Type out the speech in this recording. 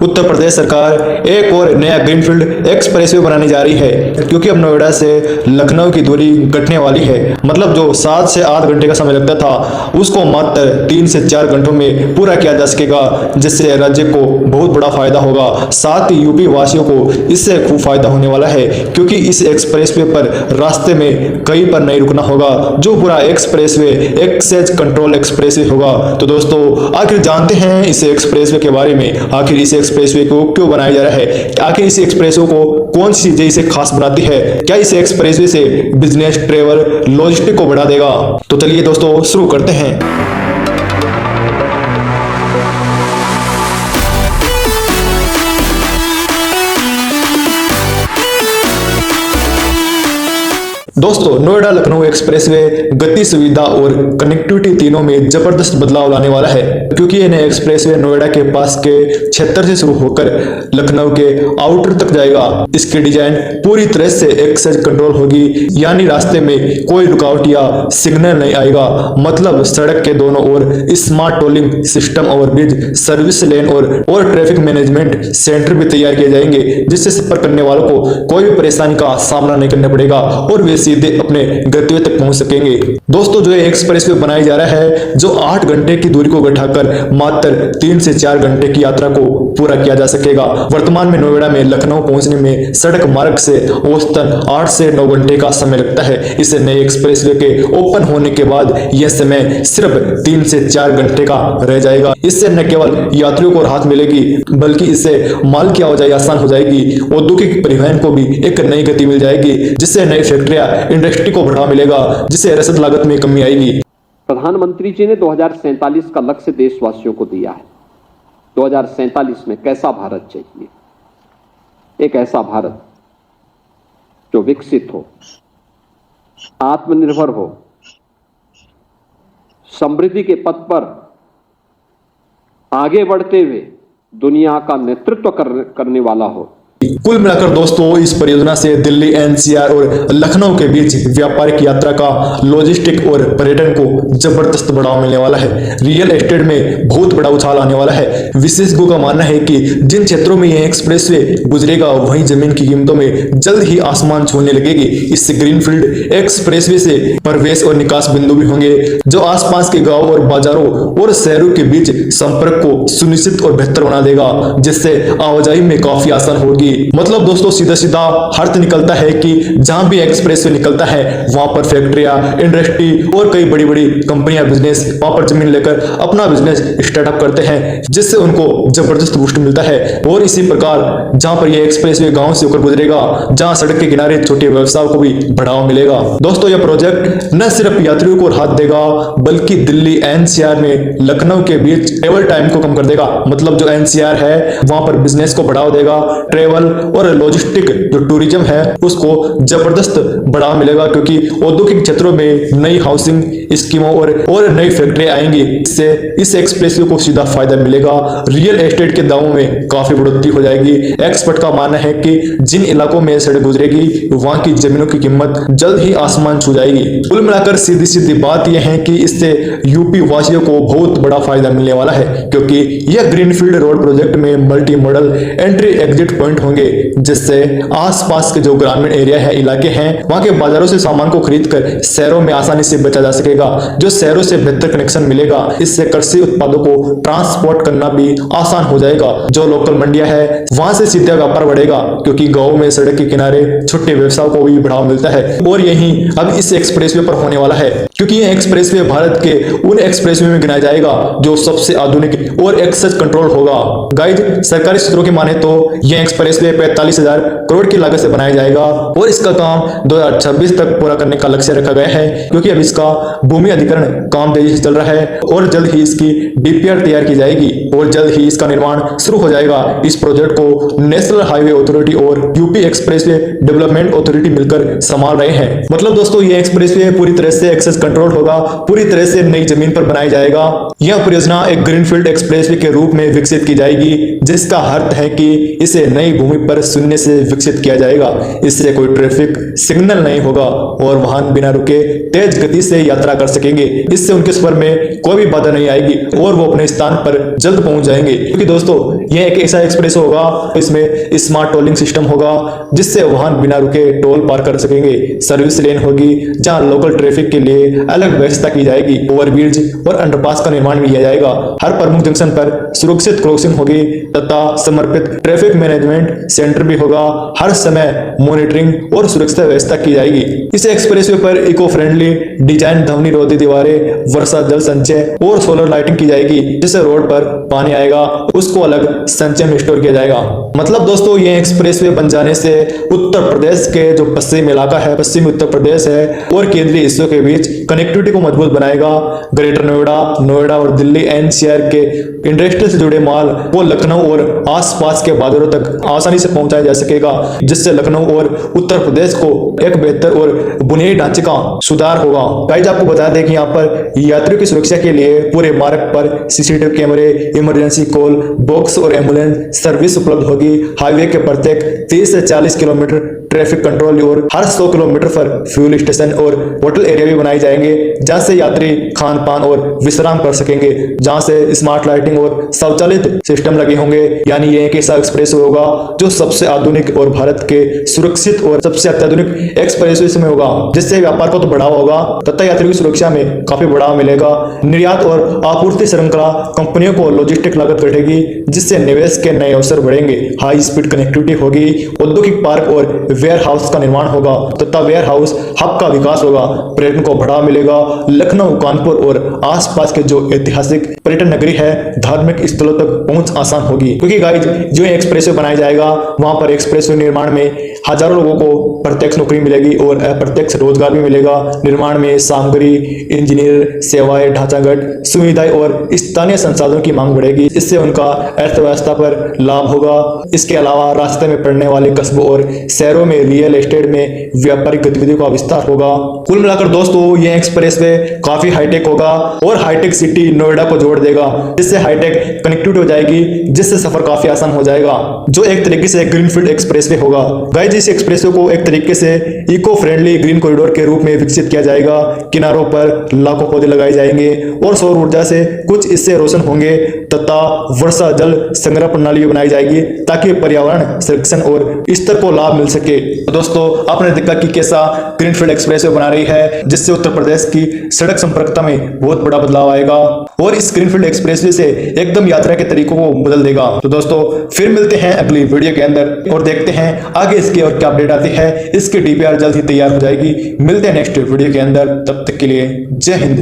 उत्तर प्रदेश सरकार एक और नया ग्रीनफील्ड एक्सप्रेसवे बनाने जा रही है, क्योंकि अब नोएडा से लखनऊ की दूरी घटने वाली है। मतलब जो 7 से 8 घंटे का समय लगता था, उसको मात्र 3 से 4 घंटों में पूरा किया जा सकेगा, जिससे राज्य को बहुत बड़ा फायदा होगा। साथ ही यूपी वासियों को इससे खूब फायदा होने वाला है, क्योंकि इस एक्सप्रेसवे पर रास्ते में कहीं पर नहीं रुकना होगा। जो पूरा एक्सप्रेसवे एक्सेस कंट्रोल एक्सप्रेसवे होगा। तो दोस्तों, आखिर जानते हैं इस एक्सप्रेसवे के बारे में। आखिर इस एक्सप्रेसवे को क्यों बनाया जा रहा है, आखिर इस एक्सप्रेसवे को कौन सी चीजें इसे खास बनाती है, क्या इस एक्सप्रेसवे से बिजनेस, ट्रेवल, लॉजिस्टिक को बढ़ा देगा। तो चलिए दोस्तों, शुरू करते हैं। दोस्तों, नोएडा लखनऊ एक्सप्रेसवे गति, सुविधा और कनेक्टिविटी तीनों में जबरदस्त बदलाव लाने वाला है, क्योंकि ये नया एक्सप्रेसवे नोएडा के पास के क्षेत्र से शुरू होकर लखनऊ के आउटर तक जाएगा। इसकी डिजाइन पूरी तरह से एक्सेस कंट्रोल होगी, यानी रास्ते में कोई रुकावट या सिग्नल नहीं आएगा। मतलब सड़क के दोनों ओर smart tolling system, overbridge, service lane और ट्रैफिक मैनेजमेंट सेंटर भी तैयार किए जाएंगे, जिससे सफर करने वालों को कोई भी परेशानी का सामना नहीं करना पड़ेगा और वे सीधे अपने गंतव्य तक पहुंच सकेंगे। दोस्तों, जो ये एक्सप्रेसवे बनाया जा रहा है, जो 8 घंटे की दूरी को घटाकर मात्र 3 से 4 घंटे की यात्रा को पूरा किया जा सकेगा। वर्तमान में नोएडा में लखनऊ पहुंचने में सड़क मार्ग से औसतन 8 से 9 घंटे का समय लगता है। इस नए एक्सप्रेसवे के ओपन होने के बाद यह समय सिर्फ 3 से 4 घंटे का रह जाएगा। इससे न केवल यात्रियों को राहत मिलेगी, बल्कि इससे माल की आवाजाही आसान हो जाएगी। औद्योगिक परिवहन को भी एक नई गति मिल जाएगी, जिससे नई फैक्ट्रियां, इंडस्ट्री को बढ़ावा मिलेगा, जिससे रसद लागत में कमी आएगी। प्रधानमंत्री जी ने 2047 का लक्ष्य देशवासियों को दिया है। 2047 में कैसा भारत चाहिए? एक ऐसा भारत जो विकसित हो, आत्मनिर्भर हो, समृद्धि के पथ पर आगे बढ़ते हुए दुनिया का नेतृत्व करने वाला हो। कुल मिलाकर दोस्तों, इस परियोजना से दिल्ली, एनसीआर और लखनऊ के बीच व्यापारिक यात्रा का, लॉजिस्टिक और पर्यटन को जबरदस्त बढ़ावा मिलने वाला है। रियल एस्टेट में बहुत बड़ा उछाल आने वाला है। विशेषज्ञों का मानना है कि जिन क्षेत्रों में यह एक्सप्रेसवे गुजरेगा, वहीं जमीन की कीमतों में जल्द ही आसमान छूने लगेगी। इस ग्रीनफील्ड एक्सप्रेसवे से प्रवेश और निकास बिंदु भी होंगे, जो आसपास के गाँव और बाजारों और शहरों के बीच संपर्क को सुनिश्चित और बेहतर बना देगा, जिससे आवाजाही में काफी आसान होगी। मतलब दोस्तों, सीधा सीधा अर्थ निकलता है कि जहां भी एक्सप्रेसवे निकलता है, वहां पर फैक्ट्रियां, इंडस्ट्री और कई बड़ी बड़ी कंपनियां बिजनेस वहां पर जमीन लेकर अपना बिजनेस स्टार्टअप करते हैं, जिससे उनको जबरदस्त बूस्ट मिलता है। और इसी प्रकार जहां पर यह एक्सप्रेसवे गांव से होकर गुजरेगा, जहां सड़क के किनारे छोटे व्यवसायों को भी बढ़ावा मिलेगा। दोस्तों, यह प्रोजेक्ट न सिर्फ यात्रियों को राहत देगा, बल्कि दिल्ली, एनसीआर में लखनऊ के बीच ट्रेवल टाइम को कम कर देगा। मतलब जो एनसीआर है, वहां पर बिजनेस को बढ़ावा देगा, ट्रेवल और लॉजिस्टिक जो टूरिज्म है उसको जबरदस्त बढ़ावा मिलेगा, क्योंकि औद्योगिक क्षेत्रों में नई हाउसिंग स्कीमों और नई फैक्ट्रियां आएंगी। इससे इस एक्सप्रेसवे को सीधा फायदा मिलेगा। रियल एस्टेट के दामों में काफी बढ़ोतरी हो जाएगी। एक्सपर्ट का मानना है कि जिन इलाकों में सड़क गुजरेगी, वहां की जमीनों की कीमत जल्द ही आसमान छू जाएगी। कुल मिलाकर सीधी सीधी बात यह है कि इससे यूपी वासियों को बहुत बड़ा फायदा मिलने वाला है, क्योंकि यह ग्रीनफील्ड रोड प्रोजेक्ट में multi modal entry exit point होंगे, जिससे आसपास के जो ग्रामीण एरिया है, इलाके हैं, वहां के बाजारों से सामान को खरीदकर शहरों में आसानी से बेचा जा सकेगा। जो शहरों से बेहतर कनेक्शन मिलेगा, इससे कृषि उत्पादों को ट्रांसपोर्ट करना भी आसान हो जाएगा। जो लोकल मंडियां है, वहां से सीधा व्यापार बढ़ेगा, क्योंकि गाँव में सड़क के किनारे छोटे व्यवसाय को भी बढ़ावा मिलता है। और यही अब इस एक्सप्रेसवे पर होने वाला है, क्योंकि यह एक्सप्रेसवे भारत के उन एक्सप्रेसवे में गिनाया जाएगा जो सबसे आधुनिक और एक्सेस कंट्रोल होगा। गाइज, सरकारी सूत्रों की माने तो यह एक्सप्रेसवे 45,000 करोड़ की लागत से बनाया जाएगा और इसका काम 2026 तक पूरा करने का लक्ष्य रखा गया है, क्योंकि अब इसका भूमि अधिग्रहण काम तेजी से चल रहा है और जल्द ही इसकी डीपीआर तैयार की जाएगी और जल्द ही इसका निर्माण शुरू हो जाएगा। इस प्रोजेक्ट को नेशनल हाईवे अथॉरिटी और यूपी एक्सप्रेसवे डेवलपमेंट अथॉरिटी मिलकर संभाल रहे हैं। मतलब दोस्तों, यह एक्सप्रेसवे पूरी तरह से एक्सेस कंट्रोल होगा, पूरी तरह से नई जमीन पर बनाया जाएगा। यह परियोजना एक ग्रीनफील्ड एक्सप्रेसवे के रूप में विकसित की जाएगी, जिसका अर्थ है कि इसे नई भूमि पर शून्य से विकसित किया जाएगा। इससे कोई ट्रैफिक सिग्नल नहीं होगा और वाहन बिना रुके तेज गति से यात्रा कर सकेंगे। इससे उनके सफर में कोई भी बाधा नहीं आएगी और वो अपने स्थान पर जल्द पहुंच जाएंगे। क्योंकि दोस्तों यह एक ऐसा एक्सप्रेस होगा, इसमें स्मार्ट टोलिंग सिस्टम होगा जिससे वाहन बिना रुके टोल पार कर सकेंगे। सर्विस लेन होगी जहां लोकल ट्रैफिक के लिए अलग व्यवस्था की जाएगी। ओवरब्रिज और अंडरपास का निर्माण भी किया जाएगा। हर प्रमुख जंक्शन पर सुरक्षित क्रॉसिंग होगी तथा समर्पित ट्रैफिक मैनेजमेंट सेंटर भी होगा। हर समय मॉनिटरिंग और सुरक्षा व्यवस्था की जाएगी। इस एक्सप्रेसवे पर इको फ्रेंडली डिजाइन, ध्वनि रोधी दीवारें, वर्षा जल संचय और सोलर लाइटिंग की जाएगी। जिससे रोड पर पानी आएगा उसको अलग संचय में स्टोर किया जाएगा। मतलब दोस्तों ये एक्सप्रेसवे बन जाने से उत्तर प्रदेश के जो पश्चिम इलाका है, पश्चिमी उत्तर प्रदेश है और केंद्रीय हिस्सों के बीच कनेक्टिविटी को मजबूत बनाएगा। ग्रेटर नोएडा और दिल्ली एनसीआर के इंडस्ट्री से जुड़े माल वो लखनऊ और आसपास के बाजारों तक आसानी से पहुंचाया जा सकेगा। जिससे लखनऊ और उत्तर प्रदेश को एक बेहतर और बुनियादी ढांचे का सुधार होगा। गाइस आपको बता दें कि यहाँ पर यात्रियों की सुरक्षा के लिए पूरे मार्ग पर सीसीटीवी कैमरे, इमरजेंसी कॉल बॉक्स और एम्बुलेंस सर्विस उपलब्ध होगी। हाईवे के प्रत्येक 30 से 40 किलोमीटर ट्रैफिक कंट्रोल और हर 100 किलोमीटर पर फ्यूल स्टेशन और होटल एरिया भी बनाए जाएंगे जहां से यात्री खान पान और विश्राम कर सकेंगे। जहां से स्मार्ट लाइटिंग और स्वचालित सिस्टम लगे होंगे। यानी ये एक ऐसा एक्सप्रेस होगा जो सबसे आधुनिक और भारत के सुरक्षित और सबसे अत्याधुनिक एक्सप्रेस में होगा। जिससे व्यापार को तो बढ़ावा होगा तथा यात्रियों की सुरक्षा में काफी बढ़ावा मिलेगा। निर्यात और आपूर्ति श्रृंखला कंपनियों को लॉजिस्टिक लागत घटेगी जिससे निवेश के नए अवसर बढ़ेंगे। हाई स्पीड कनेक्टिविटी होगी, औद्योगिक पार्क और वेयर हाउस का निर्माण होगा तथा वेयर हाउस हब का विकास होगा। पर्यटन को बढ़ावा मिलेगा। लखनऊ, कानपुर और आसपास के जो ऐतिहासिक पर्यटन नगरी है, धार्मिक स्थलों तक पहुंच आसान होगी। क्योंकि गाइस जो एक्सप्रेसवे बनाया जाएगा वहां पर एक्सप्रेसवे निर्माण में हजारों लोगों को प्रत्यक्ष नौकरी मिलेगी और अप्रत्यक्ष रोजगार भी मिलेगा। निर्माण में सामग्री, इंजीनियर, सेवाएं, ढांचागत सुविधाएं और स्थानीय संसाधनों की मांग बढ़ेगी। इससे उनका अर्थव्यवस्था पर लाभ होगा। इसके अलावा रास्ते में पड़ने वाले कस्बों और शहरों में रियल एस्टेट में व्यापारिक गतिविधियों का विस्तार होगा। कुल मिलाकर दोस्तों ये एक्सप्रेसवे काफी हाईटेक होगा और हाईटेक सिटी नोएडा को जोड़ देगा। जिससे हाईटेक कनेक्टिविटी हो जाएगी, जिससे सफर काफी आसान हो जाएगा। जो एक तरीके से ग्रीनफील्ड एक्सप्रेसवे होगा। गाइस इस एक्सप्रेसवे को एक तरीके से इको फ्रेंडली ग्रीन कॉरिडोर के रूप में विकसित किया जाएगा। किनारों पर लाखों पौधे लगाए जाएंगे और सौर ऊर्जा से कुछ इससे रोशन होंगे तथा वर्षा जल संग्रह प्रणाली बनाई जाएगी ताकि पर्यावरण संरक्षण और स्तर को लाभ मिल सके। तो दोस्तों आपने देखा कि कैसा ग्रीनफील्ड एक्सप्रेसवे बना रही है जिससे उत्तर प्रदेश की सड़क संपर्कता में बहुत बड़ा बदलाव आएगा और इस ग्रीनफील्ड एक्सप्रेसवे से एकदम यात्रा के तरीकों को बदल देगा। तो दोस्तों फिर मिलते हैं अगली वीडियो के अंदर और देखते हैं आगे इसकी और क्या अपडेट आती है। इसकी डीपीआर जल्द ही तैयार हो जाएगी। मिलते हैं नेक्स्ट वीडियो के अंदर, तब तक के लिए जय हिंद।